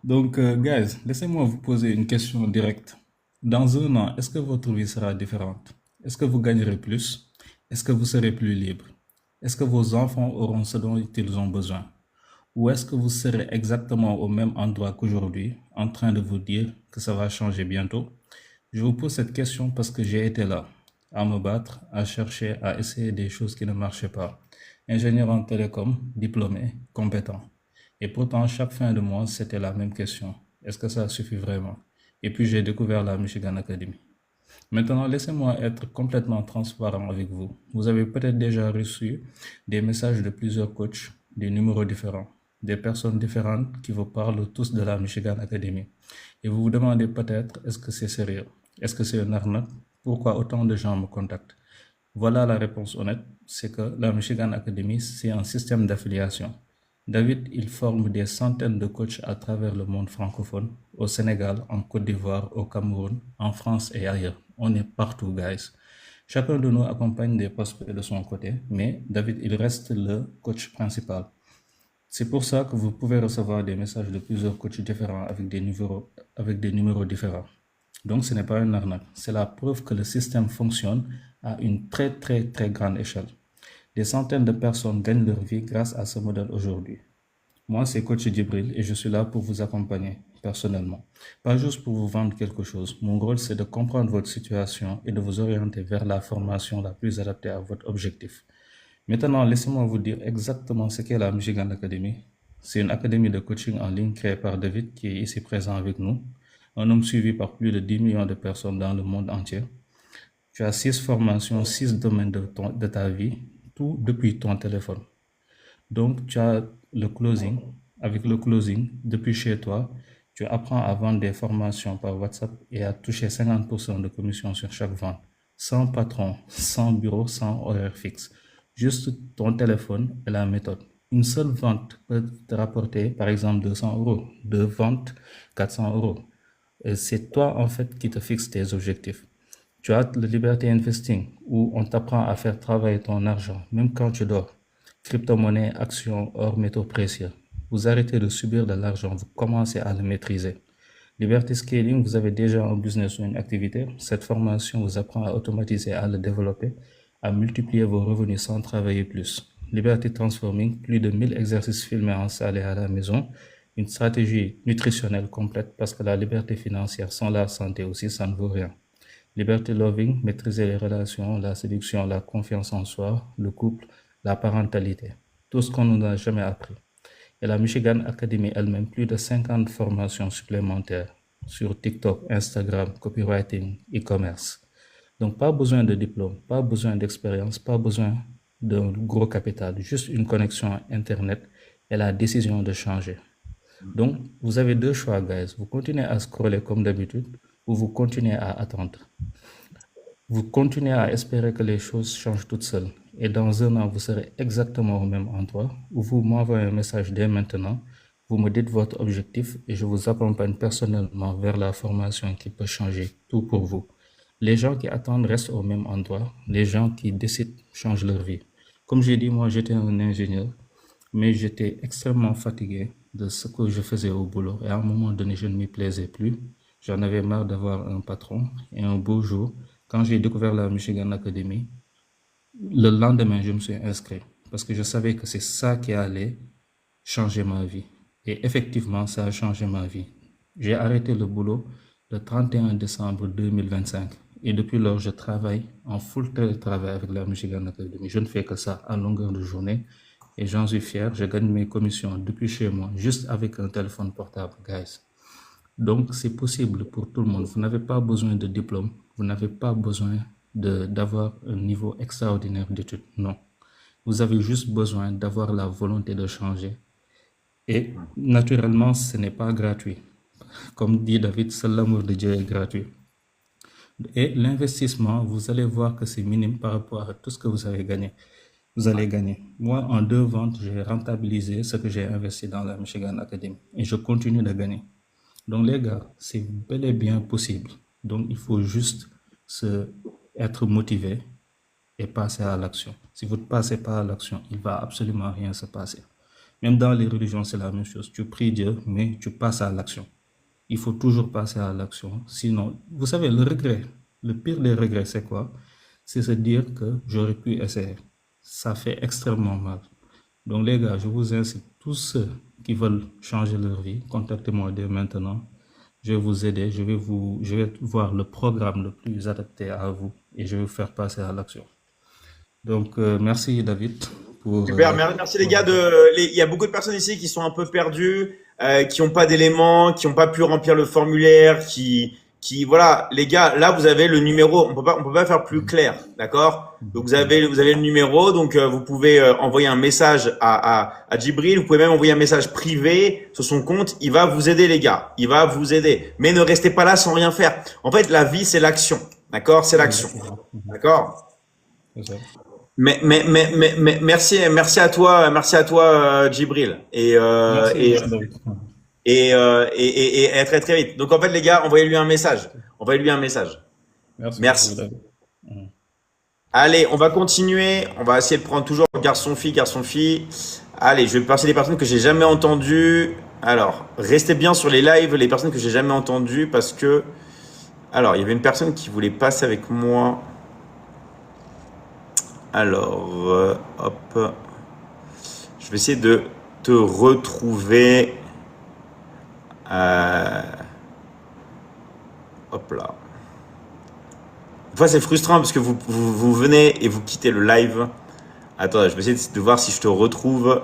Guys, laissez-moi vous poser une question directe. Dans un an, est-ce que votre vie sera différente? Est-ce que vous gagnerez plus? Est-ce que vous serez plus libre? Est-ce que vos enfants auront ce dont ils ont besoin? Ou est-ce que vous serez exactement au même endroit qu'aujourd'hui, en train de vous dire que ça va changer bientôt? Je vous pose cette question parce que j'ai été là, à me battre, à chercher, à essayer des choses qui ne marchaient pas. Ingénieur en télécom, diplômé, compétent. Et pourtant, chaque fin de mois, c'était la même question. Est-ce que ça suffit vraiment? Et puis j'ai découvert la Michigan Academy. Maintenant, laissez-moi être complètement transparent avec vous. Vous avez peut-être déjà reçu des messages de plusieurs coachs, des numéros différents, des personnes différentes qui vous parlent tous de la Michigan Academy. Et vous vous demandez peut-être, est-ce que c'est sérieux? Est-ce que c'est une arnaque? Pourquoi autant de gens me contactent? Voilà la réponse honnête, c'est que la Michigan Academy, c'est un système d'affiliation. David, il forme des centaines de coachs à travers le monde francophone, au Sénégal, en Côte d'Ivoire, au Cameroun, en France et ailleurs. On est partout, guys. Chacun de nous accompagne des prospects de son côté, mais David, il reste le coach principal. C'est pour ça que vous pouvez recevoir des messages de plusieurs coachs différents avec des numéros différents. Donc, ce n'est pas une arnaque. C'est la preuve que le système fonctionne à une très, très, très grande échelle. Des centaines de personnes gagnent leur vie grâce à ce modèle aujourd'hui. Moi, c'est Coach Djibril et je suis là pour vous accompagner personnellement. Pas juste pour vous vendre quelque chose. Mon rôle, c'est de comprendre votre situation et de vous orienter vers la formation la plus adaptée à votre objectif. Maintenant, laissez-moi vous dire exactement ce qu'est la Michigan Academy. C'est une académie de coaching en ligne créée par David qui est ici présent avec nous, un homme suivi par plus de 10 millions de personnes dans le monde entier. Tu as 6 formations, 6 domaines de ta vie, tout depuis ton téléphone. Donc, tu as le closing. Avec le closing, depuis chez toi, tu apprends à vendre des formations par WhatsApp et à toucher 50% de commission sur chaque vente. Sans patron, sans bureau, sans horaire fixe. Juste ton téléphone et la méthode. Une seule vente peut te rapporter, par exemple, 200 euros. Deux ventes, 400 euros. Et c'est toi, en fait, qui te fixe tes objectifs. Tu as le Liberty Investing, où on t'apprend à faire travailler ton argent, même quand tu dors. Crypto-monnaie, actions, or, métaux précieux. Vous arrêtez de subir de l'argent, vous commencez à le maîtriser. Liberty Scaling, vous avez déjà un business ou une activité. Cette formation vous apprend à automatiser, à le développer, à multiplier vos revenus sans travailler plus. Liberty Transforming, plus de 1000 exercices filmés en salle et à la maison. Une stratégie nutritionnelle complète parce que la liberté financière sans la santé aussi, ça ne vaut rien. Liberty Loving, maîtriser les relations, la séduction, la confiance en soi, le couple, la parentalité. Tout ce qu'on nous a jamais appris. Et la Michigan Academy elle-même, plus de 50 formations supplémentaires sur TikTok, Instagram, copywriting, e-commerce. Donc, pas besoin de diplôme, pas besoin d'expérience, pas besoin d'un gros capital, juste une connexion Internet et la décision de changer. Donc, vous avez deux choix, guys. Vous continuez à scroller comme d'habitude ou vous continuez à attendre. Vous continuez à espérer que les choses changent toutes seules. Et dans un an, vous serez exactement au même endroit où vous m'envoyez un message dès maintenant. Vous me dites votre objectif et je vous accompagne personnellement vers la formation qui peut changer tout pour vous. Les gens qui attendent restent au même endroit. Les gens qui décident changent leur vie. Comme j'ai dit, moi, j'étais un ingénieur, mais j'étais extrêmement fatigué de ce que je faisais au boulot. Et à un moment donné, je ne m'y plaisais plus. J'en avais marre d'avoir un patron. Et un beau jour, quand j'ai découvert la Michigan Academy, le lendemain, je me suis inscrit parce que je savais que c'est ça qui allait changer ma vie. Et effectivement, ça a changé ma vie. J'ai arrêté le boulot le 31 décembre 2025 et depuis lors, je travaille en full télétravail avec la Michigan Academy. Je ne fais que ça à longueur de journée et j'en suis fier. Je gagne mes commissions depuis chez moi, juste avec un téléphone portable, guys. Donc, c'est possible pour tout le monde. Vous n'avez pas besoin de diplôme. Vous n'avez pas besoin d'avoir un niveau extraordinaire d'études. Non. Vous avez juste besoin d'avoir la volonté de changer. Et naturellement, ce n'est pas gratuit. Comme dit David, seul l'amour de Dieu est gratuit. Et l'investissement, vous allez voir que c'est minime par rapport à tout ce que vous avez gagné. Vous allez gagner. Moi, en 2 ventes, j'ai rentabilisé ce que j'ai investi dans la Michigan Academy. Et je continue de gagner. Donc les gars, c'est bel et bien possible. Donc il faut juste être motivé et passer à l'action. Si vous ne passez pas à l'action, il va absolument rien se passer. Même dans les religions, c'est la même chose. Tu pries Dieu, mais tu passes à l'action. Il faut toujours passer à l'action. Sinon, vous savez, le regret, le pire des regrets, c'est quoi? C'est se dire que j'aurais pu essayer. Ça fait extrêmement mal. Donc les gars, je vous incite, tous ceux qui veulent changer leur vie, contactez-moi dès maintenant. Je vais vous aider, je vais voir le programme le plus adapté à vous et je vais vous faire passer à l'action. Donc merci David pour... Super, merci les gars il y a beaucoup de personnes ici qui sont un peu perdues, qui n'ont pas d'éléments, qui n'ont pas pu remplir le formulaire, voilà, les gars, là vous avez le numéro, on peut pas faire plus clair, d'accord? Donc vous avez le numéro, donc vous pouvez envoyer un message à Djibril, vous pouvez même envoyer un message privé sur son compte, il va vous aider les gars, il va vous aider. Mais ne restez pas là sans rien faire. En fait, la vie c'est l'action, d'accord? C'est l'action, Exactement. d'accord? C'est ça. Merci à toi, Djibril. Merci David. Et à très très vite. Donc en fait, les gars, envoyez-lui un message. Envoyez-lui un message. Merci beaucoup Merci. David. Mhm. Allez, on va continuer. On va essayer de prendre toujours garçon-fille, garçon-fille. Allez, je vais passer des personnes que j'ai jamais entendues. Alors, restez bien sur les lives, les personnes que j'ai jamais entendues, parce que... Alors, il y avait une personne qui voulait passer avec moi. Alors, hop. Je vais essayer de te retrouver. Euh, hop là. Des fois, c'est frustrant parce que vous venez et vous quittez le live. Attends, je vais essayer de voir si je te retrouve.